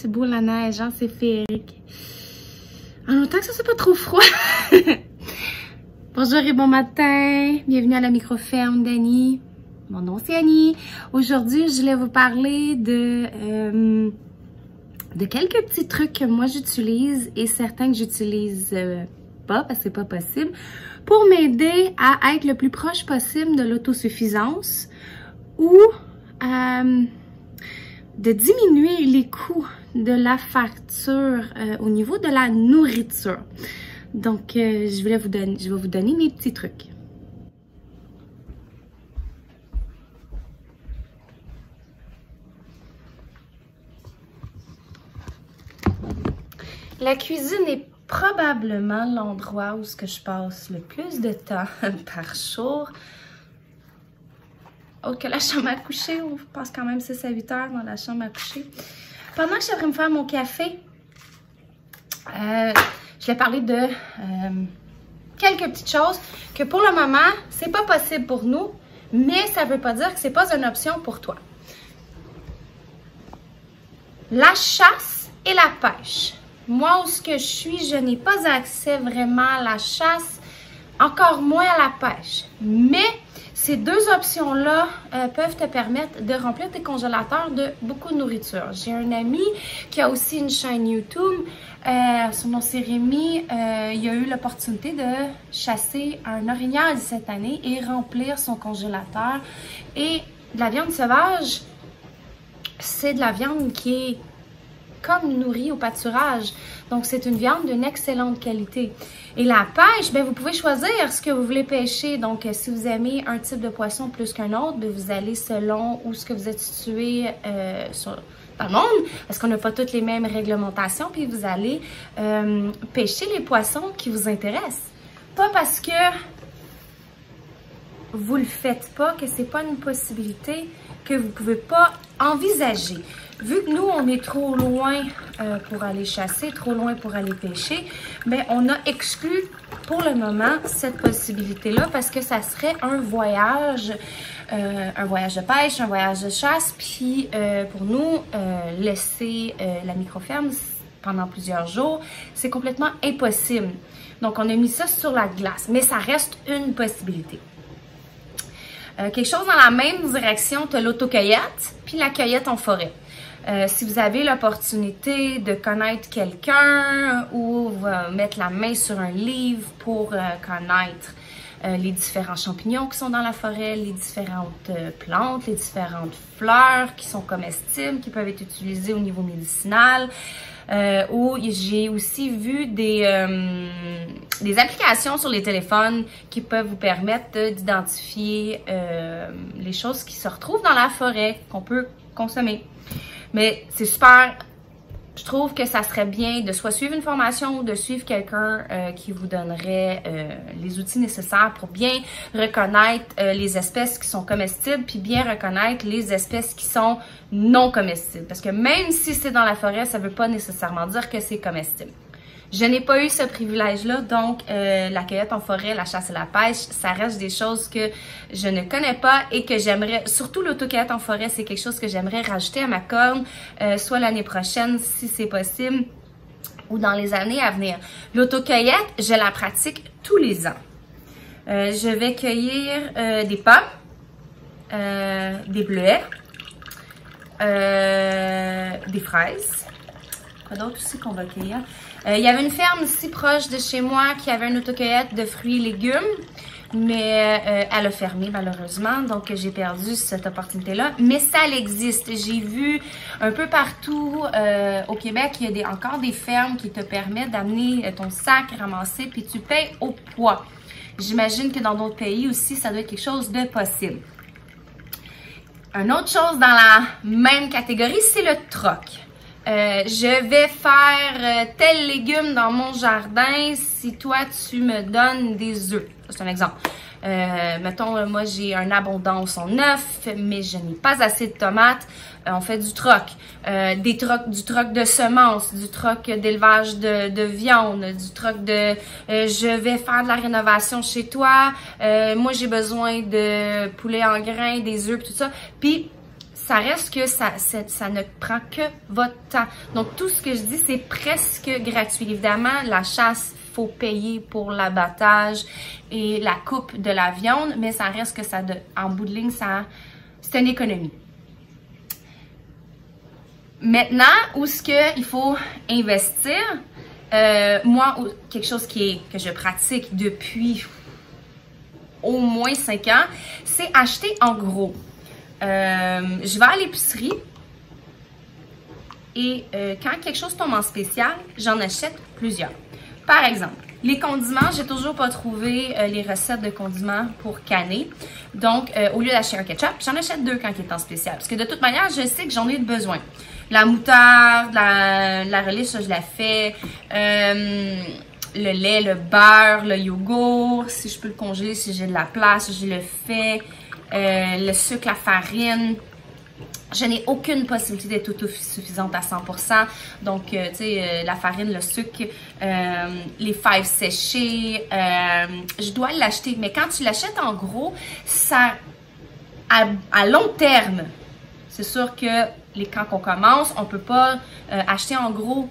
C'est beau la neige, hein? C'est féerique. En autant que ça soit pas trop froid. Bonjour et bon matin. Bienvenue à la microferme d'Annie. Mon nom c'est Annie. Aujourd'hui, je voulais vous parler de quelques petits trucs que moi j'utilise et certains que j'utilise pas parce que c'est pas possible pour m'aider à être le plus proche possible de l'autosuffisance ou de diminuer les coûts de la facture au niveau de la nourriture. Donc, je vais vous donner mes petits trucs. La cuisine est probablement l'endroit où je passe le plus de temps par jour. Autre que la chambre à coucher, on passe quand même 6 à 8 heures dans la chambre à coucher. Pendant que je suis en train de me faire mon café, je vais parler de quelques petites choses que pour le moment, c'est pas possible pour nous, mais ça veut pas dire que c'est pas une option pour toi. La chasse et la pêche. Moi, où ce que je suis, je n'ai pas accès vraiment à la chasse, encore moins à la pêche. Mais ces deux options-là peuvent te permettre de remplir tes congélateurs de beaucoup de nourriture. J'ai un ami qui a aussi une chaîne YouTube. Son nom c'est Rémi. Il a eu l'opportunité de chasser un orignal cette année et remplir son congélateur. Et de la viande sauvage, c'est de la viande qui est comme nourrie au pâturage. Donc, c'est une viande d'une excellente qualité. Et la pêche, bien, vous pouvez choisir ce que vous voulez pêcher. Donc, si vous aimez un type de poisson plus qu'un autre, bien, vous allez selon où ce que vous êtes situé dans le monde, parce qu'on n'a pas toutes les mêmes réglementations, puis vous allez pêcher les poissons qui vous intéressent. Pas parce que vous le faites pas, que c'est pas une possibilité que vous pouvez pas envisager. Vu que nous, on est trop loin pour aller chasser, trop loin pour aller pêcher, bien, on a exclu pour le moment cette possibilité-là parce que ça serait un voyage de pêche, un voyage de chasse, puis pour nous, laisser la microferme pendant plusieurs jours, c'est complètement impossible. Donc, on a mis ça sur la glace, mais ça reste une possibilité. Quelque chose dans la même direction, tu as l'autocueillette, puis la cueillette en forêt. Si vous avez l'opportunité de connaître quelqu'un ou mettre la main sur un livre pour connaître les différents champignons qui sont dans la forêt, les différentes plantes, les différentes fleurs qui sont comestibles, qui peuvent être utilisées au niveau médicinal, où j'ai aussi vu des applications sur les téléphones qui peuvent vous permettre d'identifier les choses qui se retrouvent dans la forêt qu'on peut consommer. Mais c'est super, je trouve que ça serait bien de soit suivre une formation ou de suivre quelqu'un qui vous donnerait les outils nécessaires pour bien reconnaître les espèces qui sont comestibles puis bien reconnaître les espèces qui sont non comestibles. Parce que même si c'est dans la forêt, ça ne veut pas nécessairement dire que c'est comestible. Je n'ai pas eu ce privilège-là, donc la cueillette en forêt, la chasse et la pêche, ça reste des choses que je ne connais pas et que j'aimerais, surtout l'autocueillette en forêt, c'est quelque chose que j'aimerais rajouter à ma corde, soit l'année prochaine si c'est possible, ou dans les années à venir. L'autocueillette, je la pratique tous les ans. Je vais cueillir des pommes, des bleuets, des fraises. Quoi d'autre aussi qu'on va cueillir? Il y avait une ferme ici proche de chez moi qui avait une autocueillette de fruits et légumes, mais elle a fermé malheureusement, donc j'ai perdu cette opportunité-là. Mais ça existe. J'ai vu un peu partout au Québec, il y a encore des fermes qui te permettent d'amener ton sac ramassé, puis tu payes au poids. J'imagine que dans d'autres pays aussi, ça doit être quelque chose de possible. Une autre chose dans la même catégorie, c'est le troc. Je vais faire tel légume dans mon jardin si toi tu me donnes des œufs. C'est un exemple. Mettons, moi j'ai une abondance en œufs, mais je n'ai pas assez de tomates. On fait du troc. Du troc de semences, du troc d'élevage de viande, du troc de je vais faire de la rénovation chez toi. Moi j'ai besoin de poulet en grains, des œufs, tout ça. Puis ça reste que ça ne prend que votre temps. Donc, tout ce que je dis, c'est presque gratuit. Évidemment, la chasse, faut payer pour l'abattage et la coupe de la viande, mais ça reste que ça, en bout de ligne, c'est une économie. Maintenant, où est-ce qu'il faut investir? Moi, quelque chose que je pratique depuis au moins 5 ans, c'est acheter en gros. Je vais à l'épicerie et quand quelque chose tombe en spécial, j'en achète plusieurs. Par exemple, les condiments, j'ai toujours pas trouvé les recettes de condiments pour canner. Donc, au lieu d'acheter un ketchup, j'en achète 2 quand il est en spécial. Parce que de toute manière, je sais que j'en ai besoin. La moutarde, la relish, ça je la fais. Le lait, le beurre, le yogourt, si je peux le congeler, si j'ai de la place, je le fais. Le sucre, la farine. Je n'ai aucune possibilité d'être autosuffisante à 100%. Donc, tu sais, la farine, le sucre, les fèves séchées, je dois l'acheter. Mais quand tu l'achètes en gros, ça, à long terme, c'est sûr que quand on commence, on ne peut pas acheter en gros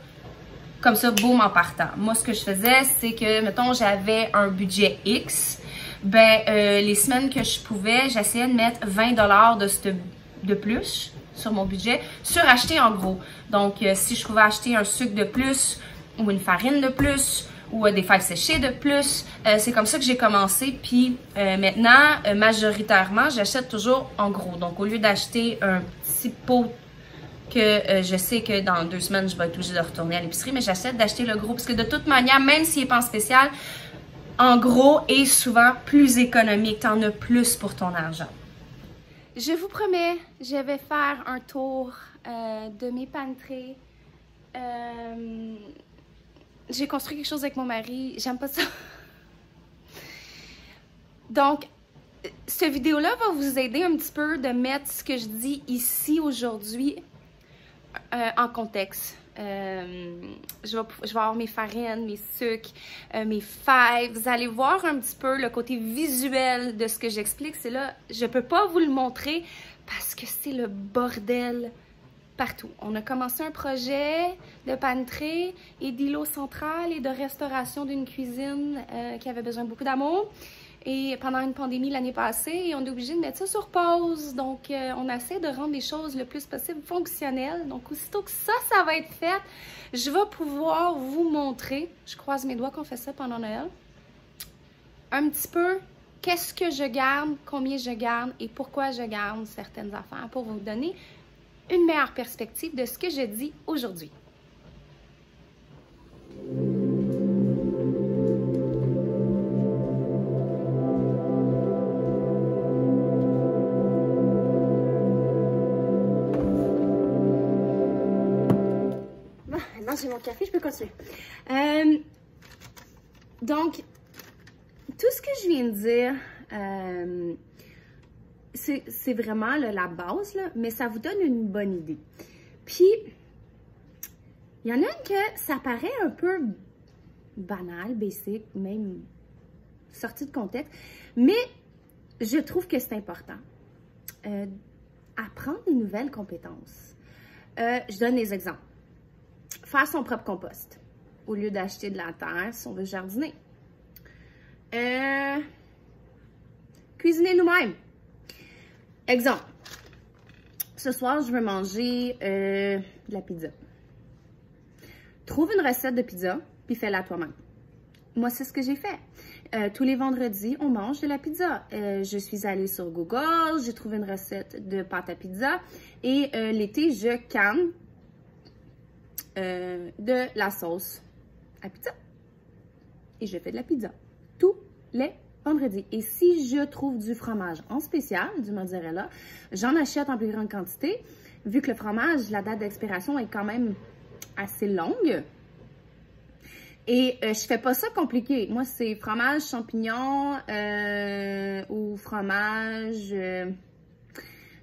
comme ça, boum, en partant. Moi, ce que je faisais, c'est que, mettons, j'avais un budget X. Ben, les semaines que je pouvais, j'essayais de mettre 20 $ de plus sur mon budget, sur acheter en gros. Donc, si je pouvais acheter un sucre de plus ou une farine de plus ou des fèves séchées de plus, c'est comme ça que j'ai commencé. Puis maintenant, majoritairement, j'achète toujours en gros. Donc, au lieu d'acheter un petit pot que je sais que dans 2 semaines, je vais être obligée de retourner à l'épicerie, mais j'essaie d'acheter le gros parce que de toute manière, même s'il n'est pas en spécial, en gros est souvent plus économique. Tu en as plus pour ton argent. Je vous promets, je vais faire un tour de mes pantries. J'ai construit quelque chose avec mon mari. J'aime pas ça. Donc, cette vidéo-là va vous aider un petit peu de mettre ce que je dis ici aujourd'hui en contexte. Je vais avoir mes farines, mes sucres, mes fèves. Vous allez voir un petit peu le côté visuel de ce que j'explique. C'est là, je peux pas vous le montrer parce que c'est le bordel partout. On a commencé un projet de pantry et d'îlot central et de restauration d'une cuisine qui avait besoin de beaucoup d'amour. Et pendant une pandémie l'année passée, on est obligé de mettre ça sur pause. Donc, on essaie de rendre les choses le plus possible fonctionnelles. Donc, aussitôt que ça va être fait, je vais pouvoir vous montrer, je croise mes doigts qu'on fait ça pendant Noël, un petit peu qu'est-ce que je garde, combien je garde et pourquoi je garde certaines affaires pour vous donner une meilleure perspective de ce que je dis aujourd'hui. J'ai mon café, je peux continuer. Donc, tout ce que je viens de dire, c'est vraiment là, la base, là, mais ça vous donne une bonne idée. Puis, il y en a une que ça paraît un peu banal, basic, même sorti de contexte, mais je trouve que c'est important. Apprendre des nouvelles compétences. Je donne des exemples. Faire son propre compost, au lieu d'acheter de la terre si on veut jardiner. Cuisiner nous-mêmes. Exemple. Ce soir, je veux manger de la pizza. Trouve une recette de pizza, puis fais-la toi-même. Moi, c'est ce que j'ai fait. Tous les vendredis, on mange de la pizza. Je suis allée sur Google, j'ai trouvé une recette de pâte à pizza. Et l'été, je canne de la sauce à pizza. Et je fais de la pizza tous les vendredis. Et si je trouve du fromage en spécial, du mozzarella, j'en achète en plus grande quantité. Vu que le fromage, la date d'expiration est quand même assez longue. Et je fais pas ça compliqué. Moi, c'est fromage, champignons ou fromage...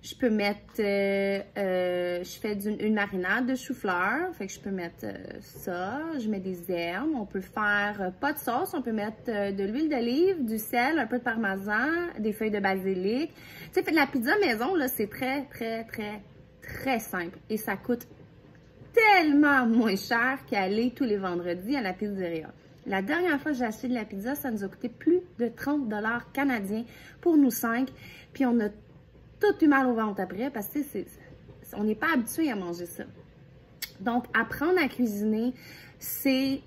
Je peux mettre, je fais une marinade de chou-fleur, fait que je peux mettre ça, je mets des herbes, on peut faire pas de sauce, on peut mettre de l'huile d'olive, du sel, un peu de parmesan, des feuilles de basilic. Tu sais, la pizza maison, là, c'est très, très, très, très simple et ça coûte tellement moins cher qu'aller tous les vendredis à la pizzeria. La dernière fois que j'ai acheté de la pizza, ça nous a coûté plus de 30 $ canadiens pour nous 5, puis on a tout eu mal au ventre après parce que on n'est pas habitué à manger ça. Donc, apprendre à cuisiner, c'est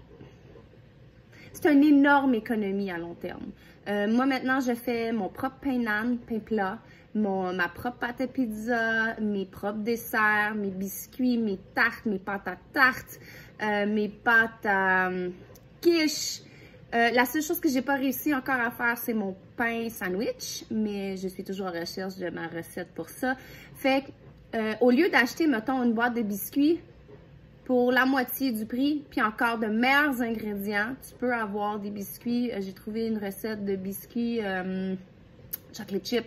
une énorme économie à long terme. Moi, maintenant, je fais mon propre pain naan, pain plat, ma propre pâte à pizza, mes propres desserts, mes biscuits, mes tartes, mes pâtes à tarte, mes pâtes à quiche. La seule chose que j'ai pas réussi encore à faire, c'est mon pain sandwich, mais je suis toujours en recherche de ma recette pour ça. Fait que, au lieu d'acheter, mettons, une boîte de biscuits pour la moitié du prix, puis encore de meilleurs ingrédients, tu peux avoir des biscuits. J'ai trouvé une recette de biscuits chocolate chip.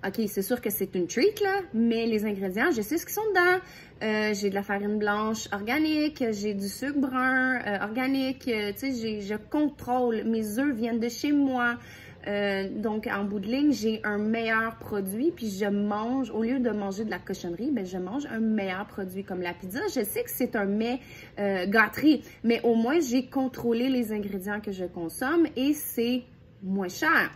OK, c'est sûr que c'est une treat, là, mais les ingrédients, je sais ce qu'ils sont dedans. J'ai de la farine blanche organique, j'ai du sucre brun organique, tu sais, je contrôle. Mes œufs viennent de chez moi. Donc, en bout de ligne, j'ai un meilleur produit, puis je mange, au lieu de manger de la cochonnerie, ben, je mange un meilleur produit comme la pizza. Je sais que c'est un mets gâterie, mais au moins, j'ai contrôlé les ingrédients que je consomme et c'est moins cher.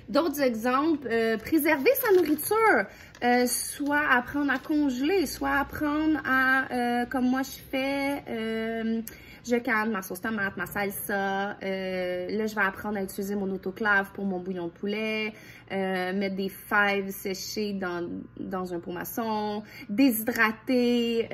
D'autres exemples, préserver sa nourriture, soit apprendre à congeler, soit apprendre à, comme moi je fais, je calme ma sauce tomate, ma salsa, là je vais apprendre à utiliser mon autoclave pour mon bouillon de poulet, mettre des fèves séchées dans un pot maçon, déshydrater,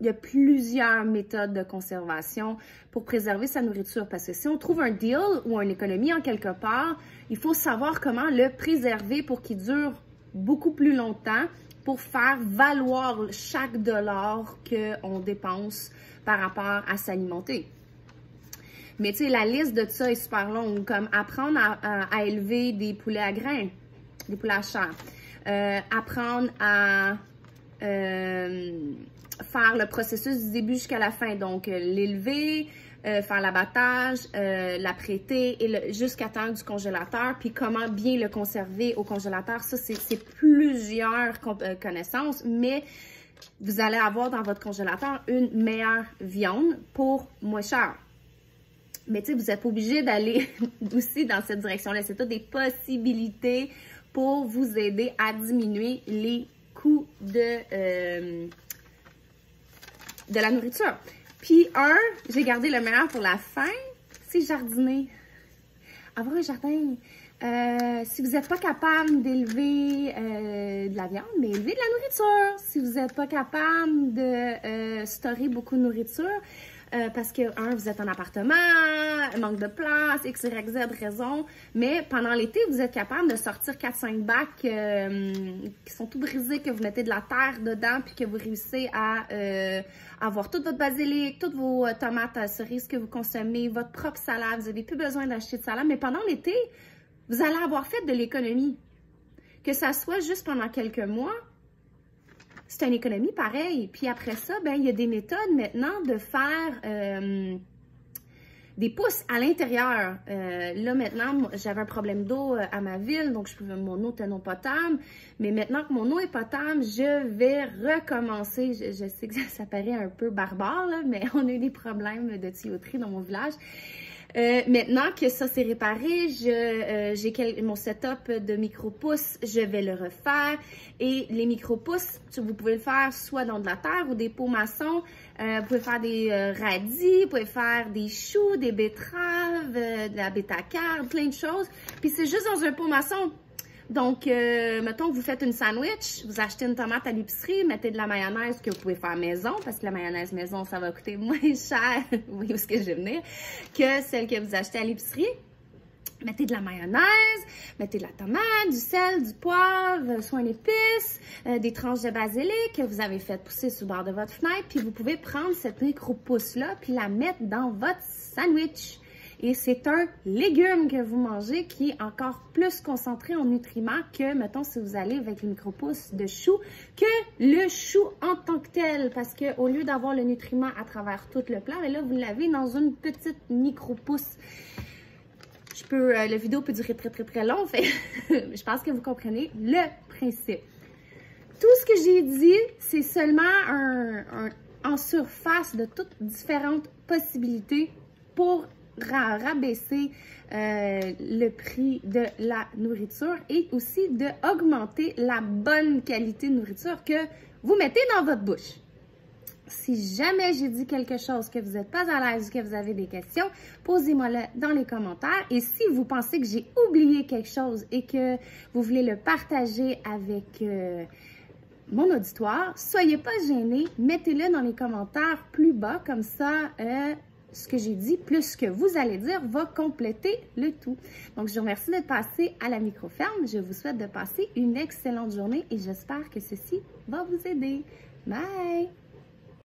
il y a plusieurs méthodes de conservation pour préserver sa nourriture. Parce que si on trouve un deal ou une économie en quelque part, il faut savoir comment le préserver pour qu'il dure beaucoup plus longtemps, pour faire valoir chaque dollar qu'on dépense par rapport à s'alimenter. Mais tu sais, la liste de ça est super longue, comme apprendre à élever des poulets à grains, des poulets à chair, apprendre à faire le processus du début jusqu'à la fin, donc l'élever, faire l'abattage, l'apprêter et jusqu'à temps du congélateur, puis comment bien le conserver au congélateur. Ça, c'est plusieurs connaissances, mais vous allez avoir dans votre congélateur une meilleure viande pour moins cher. Mais tu sais, vous n'êtes pas obligé d'aller aussi dans cette direction-là. C'est toutes des possibilités pour vous aider à diminuer les coûts de la nourriture. Puis j'ai gardé le meilleur pour la fin, c'est jardiner. Avoir un jardin. Si vous n'êtes pas capable d'élever de la viande, mais élevez de la nourriture. Si vous n'êtes pas capable de stocker beaucoup de nourriture, parce que, vous êtes en appartement, manque de place, X, Y, Z raison, mais pendant l'été, vous êtes capable de sortir 4-5 bacs qui sont tout brisés, que vous mettez de la terre dedans, puis que vous réussissez à avoir toute votre basilic, toutes vos tomates cerises que vous consommez, votre propre salade, vous n'avez plus besoin d'acheter de salade, mais pendant l'été, vous allez avoir fait de l'économie. Que ça soit juste pendant quelques mois, c'est une économie pareille. Puis après ça, ben il y a des méthodes maintenant de faire des pousses à l'intérieur. Là, maintenant, j'avais un problème d'eau à ma ville, donc mon eau était non potable. Mais maintenant que mon eau est potable, je vais recommencer. Je sais que ça paraît un peu barbare, là, mais on a eu des problèmes de tuyauterie dans mon village. Maintenant que ça s'est réparé, j'ai mon setup de micro-pousses, je vais le refaire. Et les micro-pousses, vous pouvez le faire soit dans de la terre ou des pots maçons. Vous pouvez faire des radis, vous pouvez faire des choux, des betteraves, de la bêta-carbe, plein de choses. Puis c'est juste dans un pot maçon. Donc, mettons que vous faites une sandwich, vous achetez une tomate à l'épicerie, mettez de la mayonnaise que vous pouvez faire maison, parce que la mayonnaise maison, ça va coûter moins cher, vous voyez où est-ce que je vais venir, que celle que vous achetez à l'épicerie. Mettez de la mayonnaise, mettez de la tomate, du sel, du poivre, soit une épice, des tranches de basilic que vous avez fait pousser sur le bord de votre fenêtre, puis vous pouvez prendre cette micro-pousse-là, puis la mettre dans votre sandwich. et c'est un légume que vous mangez qui est encore plus concentré en nutriments que, mettons, si vous allez avec une micro-pousse de chou, que le chou en tant que tel, parce que au lieu d'avoir le nutriment à travers tout le plat, mais là, vous l'avez dans une petite micro-pousse. La vidéo peut durer très long, fait je pense que vous comprenez le principe. Tout ce que j'ai dit, c'est seulement en surface de toutes différentes possibilités pour rabaisser le prix de la nourriture et aussi d'augmenter la bonne qualité de nourriture que vous mettez dans votre bouche. Si jamais j'ai dit quelque chose que vous n'êtes pas à l'aise ou que vous avez des questions, posez-moi-le dans les commentaires. Et si vous pensez que j'ai oublié quelque chose et que vous voulez le partager avec mon auditoire, soyez pas gênés, mettez-le dans les commentaires plus bas, comme ça, ce que j'ai dit, plus ce que vous allez dire, va compléter le tout. Donc, je vous remercie d'être passé à la micro-ferme. Je vous souhaite de passer une excellente journée et j'espère que ceci va vous aider. Bye!